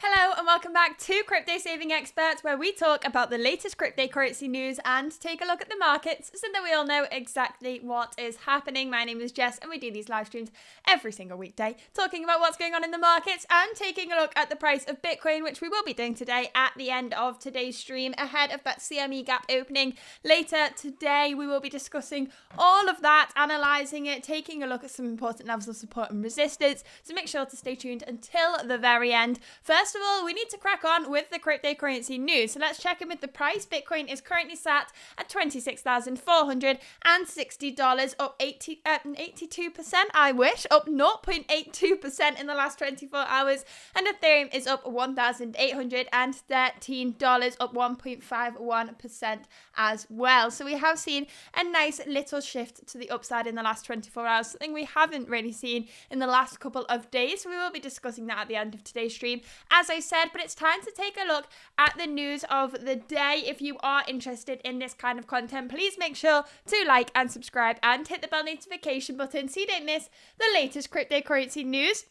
Hello and welcome back to Crypto Saving Experts, where we talk about the latest cryptocurrency news and take a look at the markets so that we all know exactly what is happening. My name is Jess and we do these live streams every single weekday, talking about what's going on in the markets and taking a look at the price of Bitcoin, which we will be doing today at the end of today's stream ahead of that CME gap opening later today. We will be discussing all of that, analysing it, taking a look at some important levels of support and resistance, so make sure to stay tuned until the very end. First of all, we need to crack on with the cryptocurrency news. So let's check in with the price. Bitcoin is currently sat at $26,460, up 82%, I wish, up 0.82% in the last 24 hours. And Ethereum is up $1,813, up 1.51% as well. So we have seen a nice little shift to the upside in the last 24 hours, something we haven't really seen in the last couple of days. So we will be discussing that at the end of today's stream, as I said, but it's time to take a look at the news of the day. If you are interested in this kind of content, please make sure to like and subscribe and hit the bell notification button so you don't miss the latest cryptocurrency news.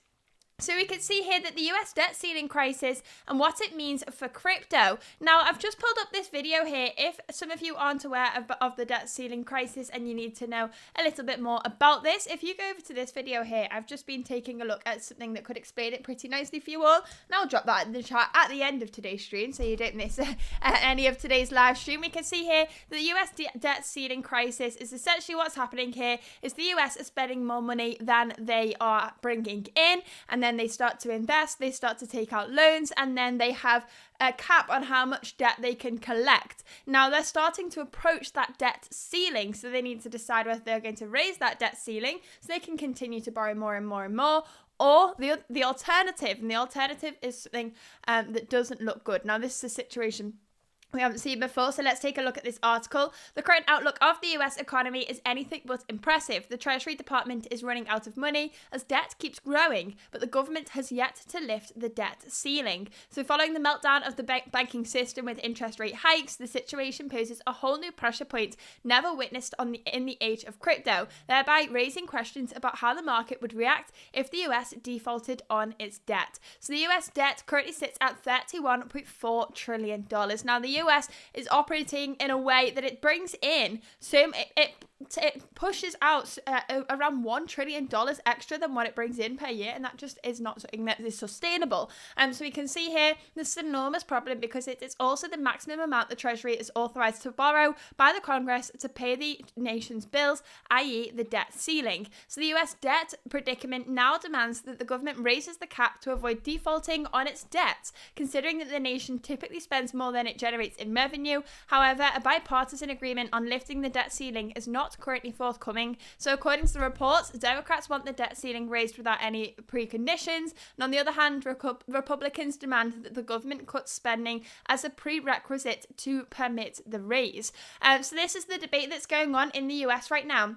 So we can see here that the US debt ceiling crisis and what it means for crypto. Now, I've just pulled up this video here. If some of you aren't aware of the debt ceiling crisis and you need to know a little bit more about this, if you go over to this video here, I've just been taking a look at something that could explain it pretty nicely for you all. And I'll drop that in the chat at the end of today's stream so you don't miss any of today's live stream. We can see here that the US debt ceiling crisis is essentially what's happening here is the US are spending more money than they are bringing in, and then they start to invest, they start to take out loans, and then they have a cap on how much debt they can collect. Now they're starting to approach that debt ceiling, so they need to decide whether they're going to raise that debt ceiling so they can continue to borrow more and more and more, or the alternative, and the alternative is something that doesn't look good. Now this is a situation we haven't seen before, so let's take a look at this article. The current outlook of the US economy is anything but impressive. The Treasury Department is running out of money as debt keeps growing, but the government has yet to lift the debt ceiling. So following the meltdown of the banking system with interest rate hikes, the situation poses a whole new pressure point never witnessed in the age of crypto, thereby raising questions about how the market would react if the US defaulted on its debt. So the US debt currently sits at $31.4 trillion. Now the US is operating in a way that it brings in it pushes out around $1 trillion extra than what it brings in per year, and that just is not something that is sustainable. So we can see here this is an enormous problem because it is also the maximum amount the Treasury is authorized to borrow by the Congress to pay the nation's bills, i.e. the debt ceiling. So the US debt predicament now demands that the government raises the cap to avoid defaulting on its debts, considering that the nation typically spends more than it generates in revenue. However, a bipartisan agreement on lifting the debt ceiling is not currently forthcoming. So according to the reports, Democrats want the debt ceiling raised without any preconditions, and on the other hand, Republicans demand that the government cut spending as a prerequisite to permit the raise. So this is the debate that's going on in the US right now.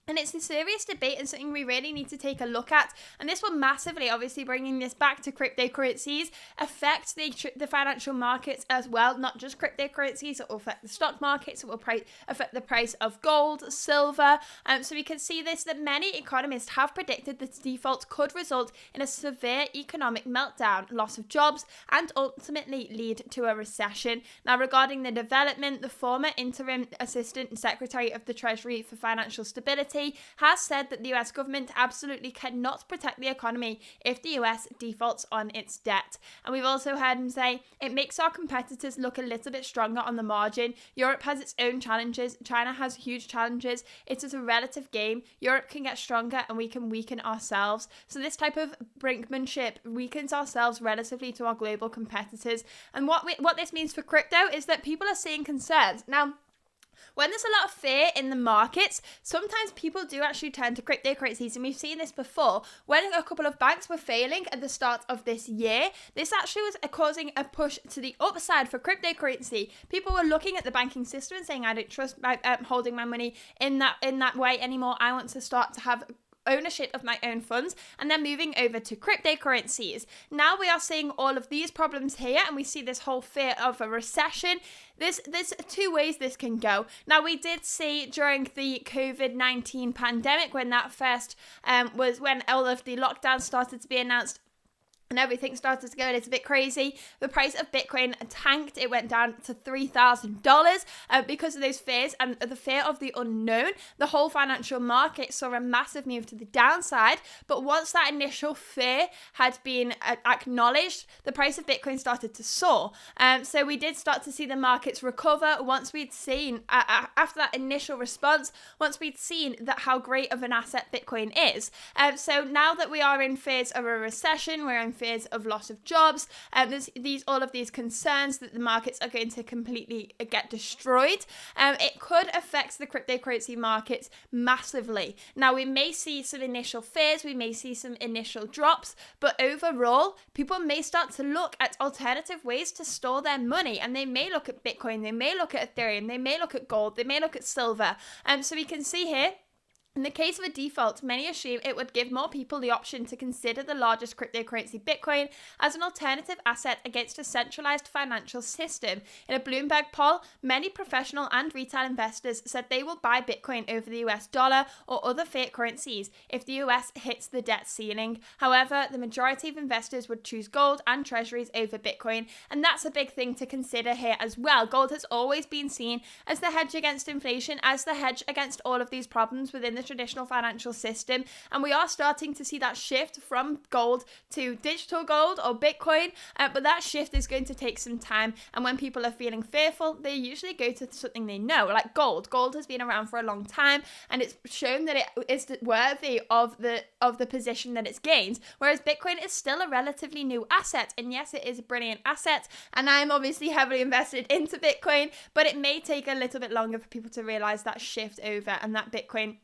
And it's a serious debate and something we really need to take a look at. And this will massively, obviously bringing this back to cryptocurrencies, affect the financial markets as well. Not just cryptocurrencies, it will affect the stock markets, it will affect the price of gold, silver. So we can see this, that many economists have predicted that default could result in a severe economic meltdown, loss of jobs, and ultimately lead to a recession. Now, regarding the development, the former interim assistant secretary of the Treasury for Financial Stability has said that the US government absolutely cannot protect the economy if the US defaults on its debt. And we've also heard him say, it makes our competitors look a little bit stronger on the margin. Europe has its own challenges. China has huge challenges. It is a relative game. Europe can get stronger and we can weaken ourselves. So this type of brinkmanship weakens ourselves relatively to our global competitors. And what this means for crypto is that people are seeing concerns. Now, when there's a lot of fear in the markets, sometimes people do actually turn to cryptocurrencies, and we've seen this before. When a couple of banks were failing at the start of this year, this actually was causing a push to the upside for cryptocurrency. People were looking at the banking system and saying, I don't trust holding my money in that way anymore. I want to start to have ownership of my own funds, and then moving over to cryptocurrencies. Now we are seeing all of these problems here, and we see this whole fear of a recession. There's two ways this can go. Now, we did see during the COVID-19 pandemic, when that first was when all of the lockdowns started to be announced, and everything started to go a little bit crazy, the price of Bitcoin tanked. It went down to $3,000 because of those fears and the fear of the unknown. The whole financial market saw a massive move to the downside. But once that initial fear had been acknowledged, the price of Bitcoin started to soar. So we did start to see the markets recover once we'd seen, after that initial response, once we'd seen that how great of an asset Bitcoin is. So now that we are in fears of a recession, we're in fears of loss of jobs, there's all of these concerns that the markets are going to completely get destroyed. It could affect the cryptocurrency markets massively. Now, we may see some initial fears, we may see some initial drops, but overall, people may start to look at alternative ways to store their money, and they may look at Bitcoin, they may look at Ethereum, they may look at gold, they may look at silver. So we can see here, in the case of a default, many assume it would give more people the option to consider the largest cryptocurrency, Bitcoin, as an alternative asset against a centralized financial system. In a Bloomberg poll, many professional and retail investors said they will buy Bitcoin over the US dollar or other fiat currencies if the US hits the debt ceiling. However, the majority of investors would choose gold and treasuries over Bitcoin, and that's a big thing to consider here as well. Gold has always been seen as the hedge against inflation, as the hedge against all of these problems within the traditional financial system, and we are starting to see that shift from gold to digital gold or Bitcoin, but that shift is going to take some time, and when people are feeling fearful, they usually go to something they know, like gold. Gold has been around for a long time, and it's shown that it is worthy of the position that it's gained, whereas Bitcoin is still a relatively new asset, and yes, it is a brilliant asset, and I'm obviously heavily invested into Bitcoin, but it may take a little bit longer for people to realize that shift over, and that Bitcoin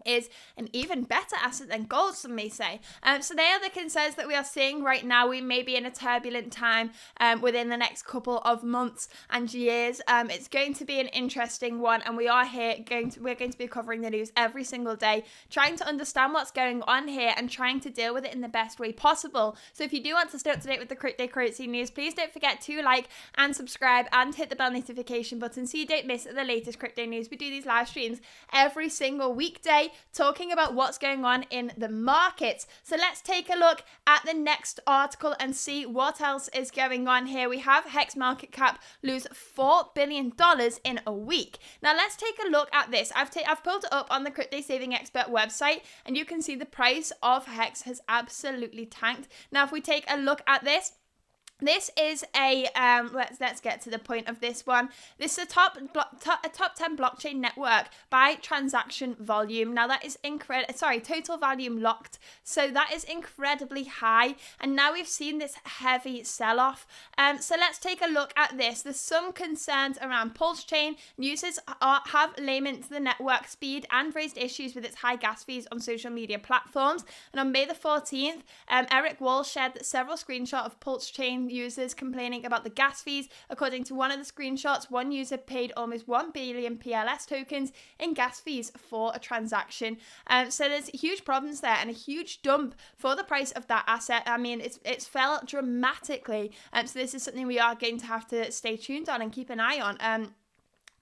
is an even better asset than gold, some may say. So they are the concerns that we are seeing right now. We may be in a turbulent time within the next couple of months and years. It's going to be an interesting one, and we are here we're going to be covering the news every single day, trying to understand what's going on here and trying to deal with it in the best way possible. So if you do want to stay up to date with the cryptocurrency news, please don't forget to like and subscribe and hit the bell notification button so you don't miss the latest crypto news. We do these live streams every single weekday, talking about what's going on in the markets. So let's take a look at the next article and see what else is going on here. We have Hex market cap lose $4 billion in a week. Now let's take a look at this. I've pulled it up on the Crypto Saving Expert website, and you can see the price of Hex has absolutely tanked. Now if we take a look at this, this is a let's get to the point of this one. This is a top 10 blockchain network by transaction volume. Now that is total volume locked. So that is incredibly high, and now we've seen this heavy sell-off. So let's take a look at this. There's some concerns around Pulse Chain. Users have lamented the network speed and raised issues with its high gas fees on social media platforms. And on May the 14th, Eric Wall shared that several screenshots of Pulse Chain users complaining about the gas fees. According to one of the screenshots, one user paid almost 1 billion PLS tokens in gas fees for a transaction. So there's huge problems there and a huge dump for the price of that asset. I mean, it's fell dramatically. So this is something we are going to have to stay tuned on and keep an eye on.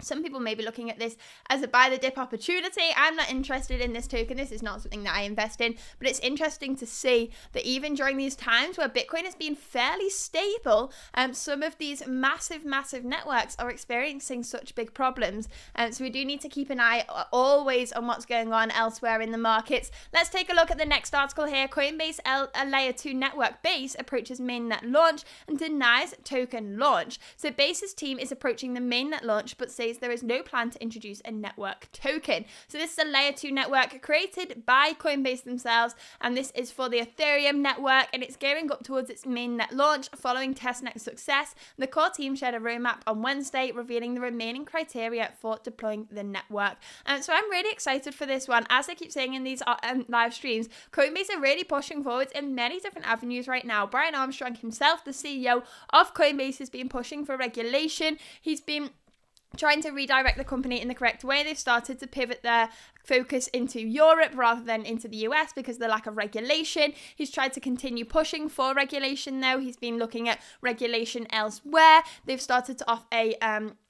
Some people may be looking at this as a buy the dip opportunity. I'm not interested in this token. This is not something that I invest in, but it's interesting to see that even during these times where Bitcoin has been fairly stable, some of these massive networks are experiencing such big problems. So we do need to keep an eye always on what's going on elsewhere in the markets. Let's take a look at the next article here. Coinbase, a layer 2 network, Base, approaches mainnet launch and denies token launch. So Base's team is approaching the mainnet launch, but says there is no plan to introduce a network token. So this is a layer 2 network created by Coinbase themselves, and this is for the Ethereum network, and it's gearing up towards its mainnet launch following testnet success. The core team shared a roadmap on Wednesday, revealing the remaining criteria for deploying the network. So I'm really excited for this one. As I keep saying in these live streams, Coinbase are really pushing forward in many different avenues right now. Brian Armstrong himself, the CEO of Coinbase, has been pushing for regulation. He's been trying to redirect the company in the correct way. They've started to pivot their focus into Europe rather than into the US because of the lack of regulation. He's tried to continue pushing for regulation though. He's been looking at regulation elsewhere. They've started to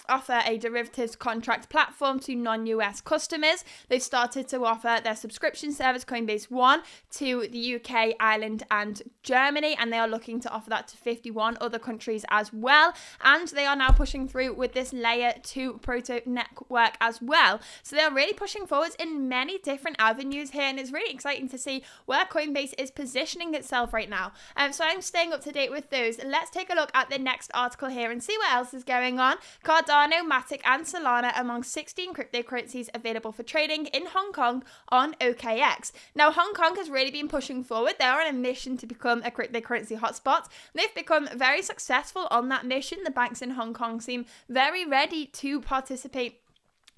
offer a derivatives contract platform to non-US customers. They've started to offer their subscription service Coinbase One to the UK, Ireland and Germany, and they are looking to offer that to 51 other countries as well. And they are now pushing through with this layer 2 proto network as well. So they are really pushing forwards in many different avenues here, and it's really exciting to see where Coinbase is positioning itself right now. So I'm staying up to date with those. Let's take a look at the next article here and see what else is going on. Cardano, Matic and Solana among 16 cryptocurrencies available for trading in Hong Kong on OKX. Now, Hong Kong has really been pushing forward. They are on a mission to become a cryptocurrency hotspot. They've become very successful on that mission. The banks in Hong Kong seem very ready to participate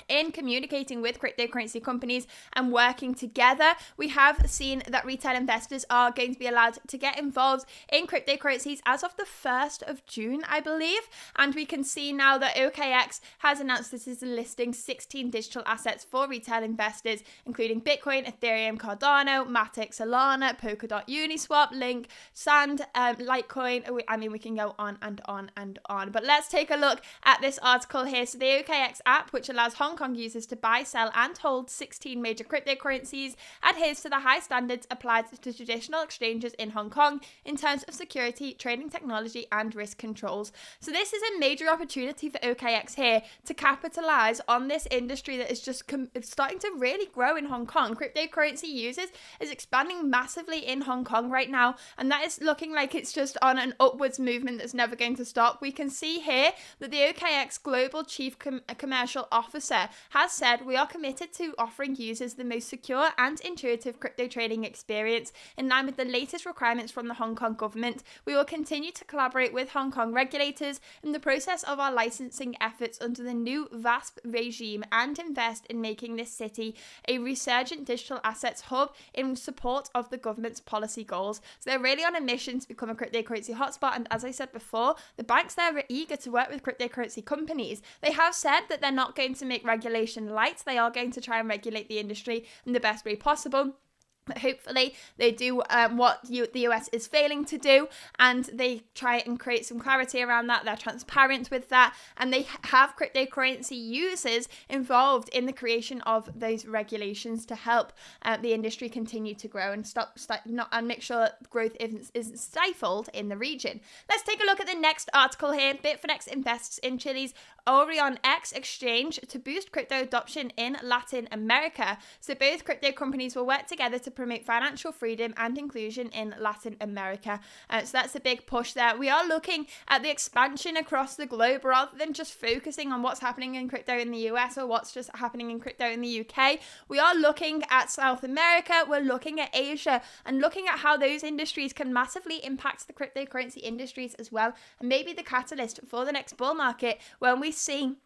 in communicating with cryptocurrency companies and working together. We have seen that retail investors are going to be allowed to get involved in cryptocurrencies as of the 1st of June, I believe. And we can see now that OKX has announced that it is listing 16 digital assets for retail investors, including Bitcoin, Ethereum, Cardano, Matic, Solana, Polkadot, Uniswap, Link, Sand, Litecoin. I mean, we can go on and on and on. But let's take a look at this article here. So the OKX app, which allows Hong Kong users to buy, sell and hold 16 major cryptocurrencies, adheres to the high standards applied to traditional exchanges in Hong Kong in terms of security, trading technology and risk controls. So this is a major opportunity for OKX here to capitalize on this industry that is just starting to really grow in Hong Kong. Cryptocurrency users is expanding massively in Hong Kong right now, and that is looking like it's just on an upwards movement that's never going to stop. We can see here that the OKX Global Chief Commercial Officer has said, "We are committed to offering users the most secure and intuitive crypto trading experience in line with the latest requirements from the Hong Kong government. We will continue to collaborate with Hong Kong regulators in the process of our licensing efforts under the new VASP regime and invest in making this city a resurgent digital assets hub in support of the government's policy goals." So they're really on a mission to become a cryptocurrency hotspot, and as I said before, the banks there are eager to work with cryptocurrency companies. They have said that they're not going to make regulation light. They are going to try and regulate the industry in the best way possible. But hopefully they do what the US is failing to do, and they try and create some clarity around that. They're transparent with that, and they have cryptocurrency users involved in the creation of those regulations to help the industry continue to grow and and make sure that growth isn't stifled in the region. Let's take a look at the next article here. Bitfinex invests in Chile's Orion X exchange to boost crypto adoption in Latin America. So both crypto companies will work together to promote financial freedom and inclusion in Latin America. So that's a big push there. We are looking at the expansion across the globe rather than just focusing on what's happening in crypto in the US or what's just happening in crypto in the UK. We are looking at South America, we're looking at Asia, and looking at how those industries can massively impact the cryptocurrency industries as well, and maybe the catalyst for the next bull market when we see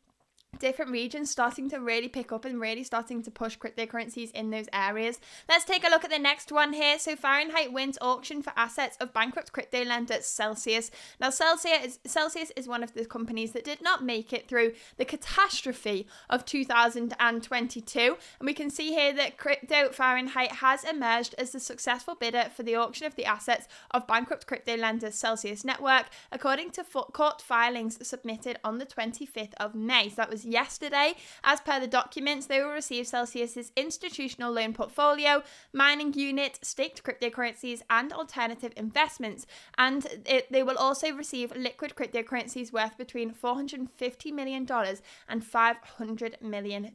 different regions starting to really pick up and really starting to push cryptocurrencies in those areas. Let's take a look at the next one here. So Fahrenheit wins auction for assets of bankrupt crypto lender Celsius. Now Celsius is one of the companies that did not make it through the catastrophe of 2022, and we can see here that Crypto Fahrenheit has emerged as the successful bidder for the auction of the assets of bankrupt crypto lender Celsius Network, according to court filings submitted on the 25th of May. So that was yesterday. As per the documents, they will receive Celsius's institutional loan portfolio, mining unit, staked cryptocurrencies, and alternative investments. And they will also receive liquid cryptocurrencies worth between $450 million and $500 million.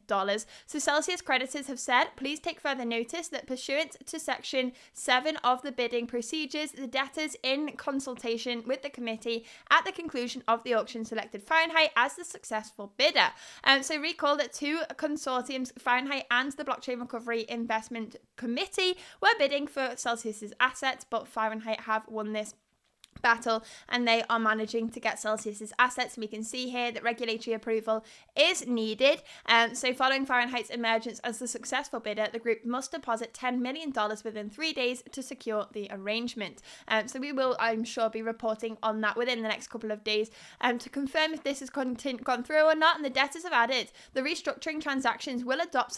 So Celsius creditors have said, please take further notice that pursuant to Section 7 of the bidding procedures, the debtors, in consultation with the committee at the conclusion of the auction, selected Fahrenheit as the successful bidder. So recall that two consortiums, Fahrenheit and the Blockchain Recovery Investment Committee, were bidding for Celsius's assets, but Fahrenheit have won this battle, and they are managing to get Celsius's assets. We can see here that regulatory approval is needed. So following Fahrenheit's emergence as the successful bidder, the group must deposit $10 million within 3 days to secure the arrangement. So we will, I'm sure, be reporting on that within the next couple of days to confirm if this has gone through or not. And the debtors have added the restructuring transactions will adopt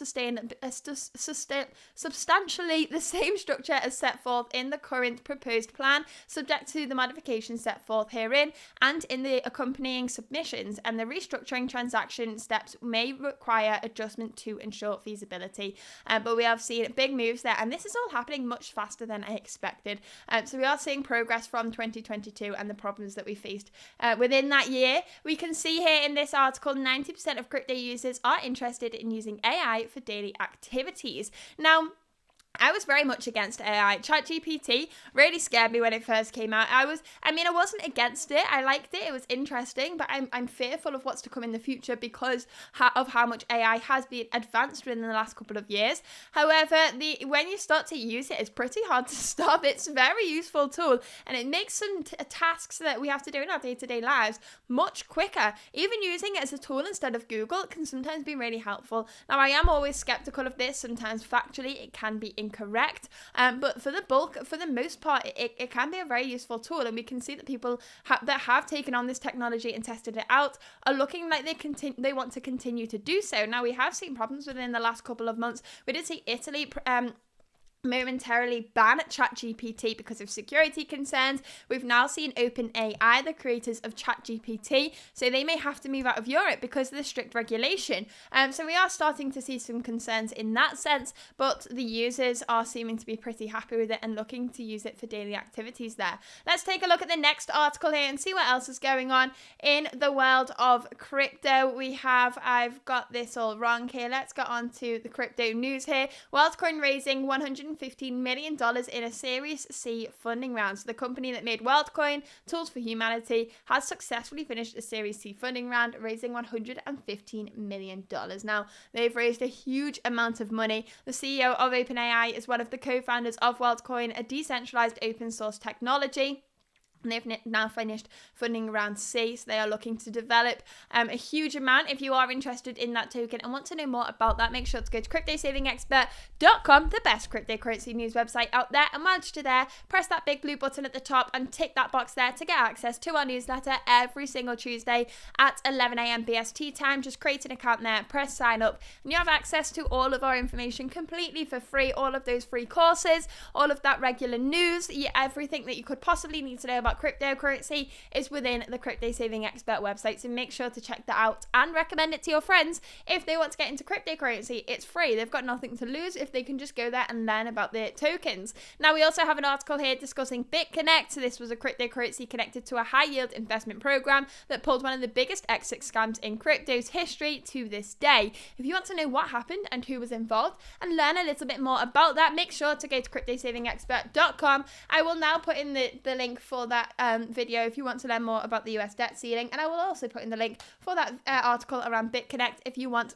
substantially the same structure as set forth in the current proposed plan, subject to the modifications set forth herein and in the accompanying submissions, and the restructuring transaction steps may require adjustment to ensure feasibility. But we have seen big moves there, and this is all happening much faster than I expected. So we are seeing progress from 2022 and the problems that we faced within that year. We can see here in this article 90% of crypto users are interested in using AI for daily activities. Now, I was very much against AI. ChatGPT really scared me when it first came out. I wasn't against it. I liked it. It was interesting, but I'm fearful of what's to come in the future because of how much AI has been advanced within the last couple of years. However, when you start to use it, it's pretty hard to stop. It's a very useful tool, and it makes some tasks that we have to do in our day-to-day lives much quicker. Even using it as a tool instead of Google can sometimes be really helpful. Now, I am always skeptical of this. Sometimes factually it can be incorrect, but for the most part, it can be a very useful tool, and we can see that people that have taken on this technology and tested it out are looking like they want to continue to do so. Now, we have seen problems within the last couple of months. We did see Italy momentarily ban ChatGPT because of security concerns. We've now seen OpenAI, the creators of ChatGPT, so they may have to move out of Europe because of the strict regulation. So we are starting to see some concerns in that sense, but the users are seeming to be pretty happy with it and looking to use it for daily activities there. Let's take a look at the next article here and see what else is going on in the world of crypto. I've got this all wrong here. Let's get on to the crypto news here. WorldCoin raising $115 million in a Series C funding round. So the company that made WorldCoin, Tools for Humanity, has successfully finished a Series C funding round, raising $115 million. Now, they've raised a huge amount of money. The CEO of OpenAI is one of the co-founders of WorldCoin, a decentralized open source technology. And they've now finished funding round C, so they are looking to develop a huge amount. If you are interested in that token and want to know more about that, make sure to go to cryptosavingexpert.com, the best cryptocurrency news website out there. And once you're there, press that big blue button at the top and tick that box there to get access to our newsletter every single Tuesday at 11 a.m. BST time. Just create an account there, press sign up, and you have access to all of our information completely for free. All of those free courses, all of that regular news, everything that you could possibly need to know about cryptocurrency is within the Crypto Saving Expert website, so make sure to check that out and recommend it to your friends if they want to get into cryptocurrency. It's free. They've got nothing to lose if they can just go there and learn about the tokens. Now, we also have an article here discussing BitConnect. So this was a cryptocurrency connected to a high yield investment program that pulled one of the biggest exit scams in crypto's history to this day. If you want to know what happened and who was involved and learn a little bit more about that, make sure to go to cryptosavingexpert.com. I will now put in the link for that video if you want to learn more about the US debt ceiling, and I will also put in the link for that article around BitConnect if you want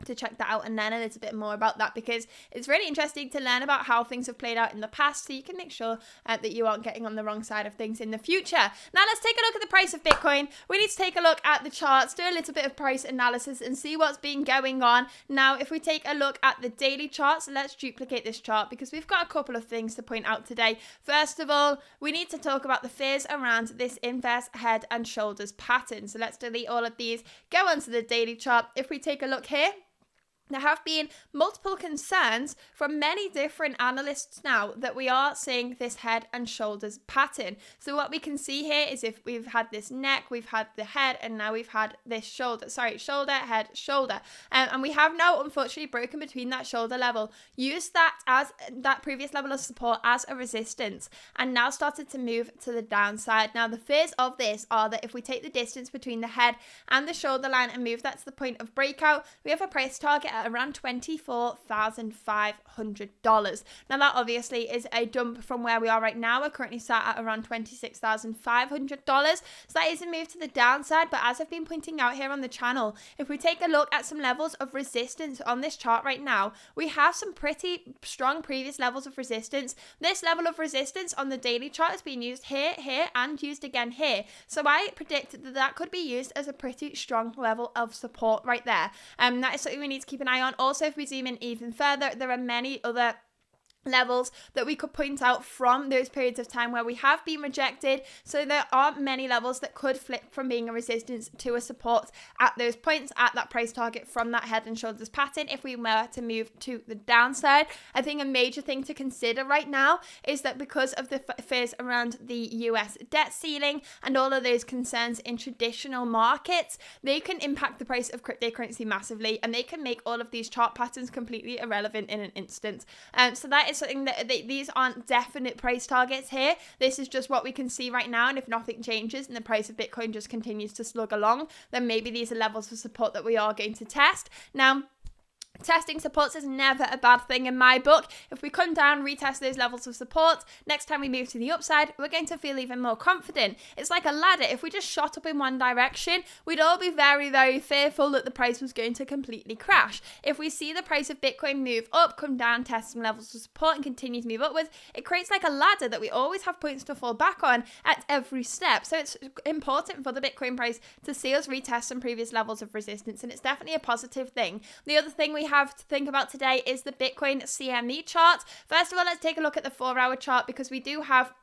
to check that out and learn a little bit more about that, because it's really interesting to learn about how things have played out in the past, so you can make sure that you aren't getting on the wrong side of things in the future. Now, let's take a look at the price of Bitcoin. We need to take a look at the charts, do a little bit of price analysis and see what's been going on. Now, if we take a look at the daily charts, let's duplicate this chart because we've got a couple of things to point out today. First of all, we need to talk about the fears around this inverse head and shoulders pattern. So let's delete all of these, go onto the daily chart. If we take a look here, there have been multiple concerns from many different analysts now that we are seeing this head and shoulders pattern. So what we can see here is if we've had this neck, we've had the head, and now we've had this shoulder, head, shoulder. And we have now unfortunately broken between that shoulder level, used that as that previous level of support as a resistance, and now started to move to the downside. Now, the fears of this are that if we take the distance between the head and the shoulder line and move that to the point of breakout, we have a price target at around $24,500. Now that obviously is a dump from where we are right now. We're currently sat at around $26,500. So that is a move to the downside, but as I've been pointing out here on the channel, if we take a look at some levels of resistance on this chart right now, we have some pretty strong previous levels of resistance. This level of resistance on the daily chart is being used here, here, and used again here. So I predict that that could be used as a pretty strong level of support right there. That is something we need to keep an eye on. Also, if we zoom in even further, there are many other levels that we could point out from those periods of time where we have been rejected. So there are many levels that could flip from being a resistance to a support at those points, at that price target from that head and shoulders pattern. If we were to move to the downside, I think a major thing to consider right now is that because of the fears around the US debt ceiling and all of those concerns in traditional markets, they can impact the price of cryptocurrency massively, and they can make all of these chart patterns completely irrelevant in an instant. So that is something that these aren't definite price targets here. This is just what we can see right now, and if nothing changes and the price of Bitcoin just continues to slug along, then maybe these are levels of support that we are going to test. Now, testing supports is never a bad thing in my book. If we come down, retest those levels of support, next time we move to the upside, we're going to feel even more confident. It's like a ladder. If we just shot up in one direction, we'd all be very, very fearful that the price was going to completely crash. If we see the price of Bitcoin move up, come down, test some levels of support, and continue to move upwards, it creates like a ladder that we always have points to fall back on at every step. So it's important for the Bitcoin price to see us retest some previous levels of resistance, and it's definitely a positive thing. The other thing we have to think about today is the Bitcoin CME chart. First of all, let's take a look at the 4-hour chart, because we do have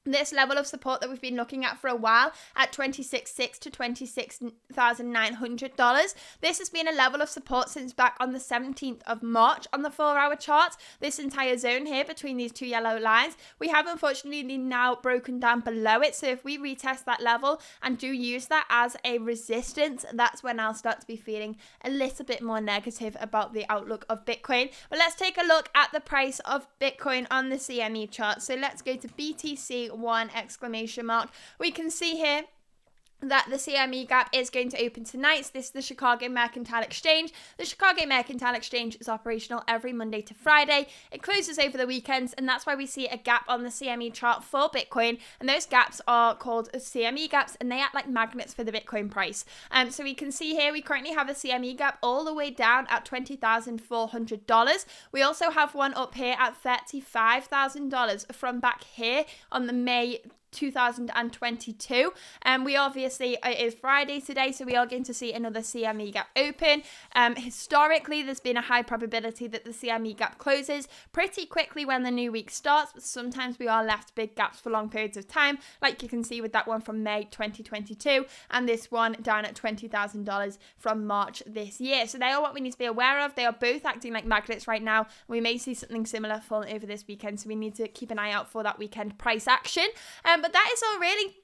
this level of support that we've been looking at for a while at $26,600 to $26,900. This has been a level of support since back on the 17th of March on the 4-hour chart. This entire zone here between these two yellow lines, we have unfortunately now broken down below it. So if we retest that level and do use that as a resistance, that's when I'll start to be feeling a little bit more negative about the outlook of Bitcoin. But let's take a look at the price of Bitcoin on the CME chart. So let's go to BTC1 ! We can see here that the CME gap is going to open tonight. This is the Chicago Mercantile Exchange. The Chicago Mercantile Exchange is operational every Monday to Friday. It closes over the weekends, and that's why we see a gap on the CME chart for Bitcoin. And those gaps are called CME gaps, and they act like magnets for the Bitcoin price. So we can see here we currently have a CME gap all the way down at $20,400. We also have one up here at $35,000 from back here on the May 2022. We obviously, it is Friday today, so we are going to see another CME gap open. Historically, there's been a high probability that the CME gap closes pretty quickly when the new week starts, but sometimes we are left big gaps for long periods of time, like you can see with that one from May 2022 and this one down at $20,000 from March this year. So they are what we need to be aware of. They are both acting like magnets right now. We may see something similar fall over this weekend, so we need to keep an eye out for that weekend price action. But that is all really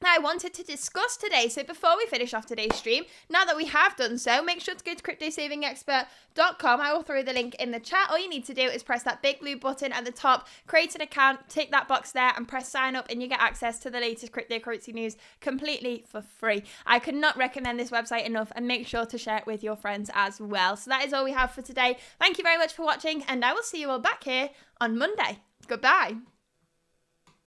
I wanted to discuss today. So before we finish off today's stream, now that we have done so, make sure to go to cryptosavingexpert.com. I will throw the link in the chat. All you need to do is press that big blue button at the top, create an account, tick that box there and press sign up, and you get access to the latest cryptocurrency news completely for free. I could not recommend this website enough, and make sure to share it with your friends as well. So that is all we have for today. Thank you very much for watching, and I will see you all back here on Monday. Goodbye.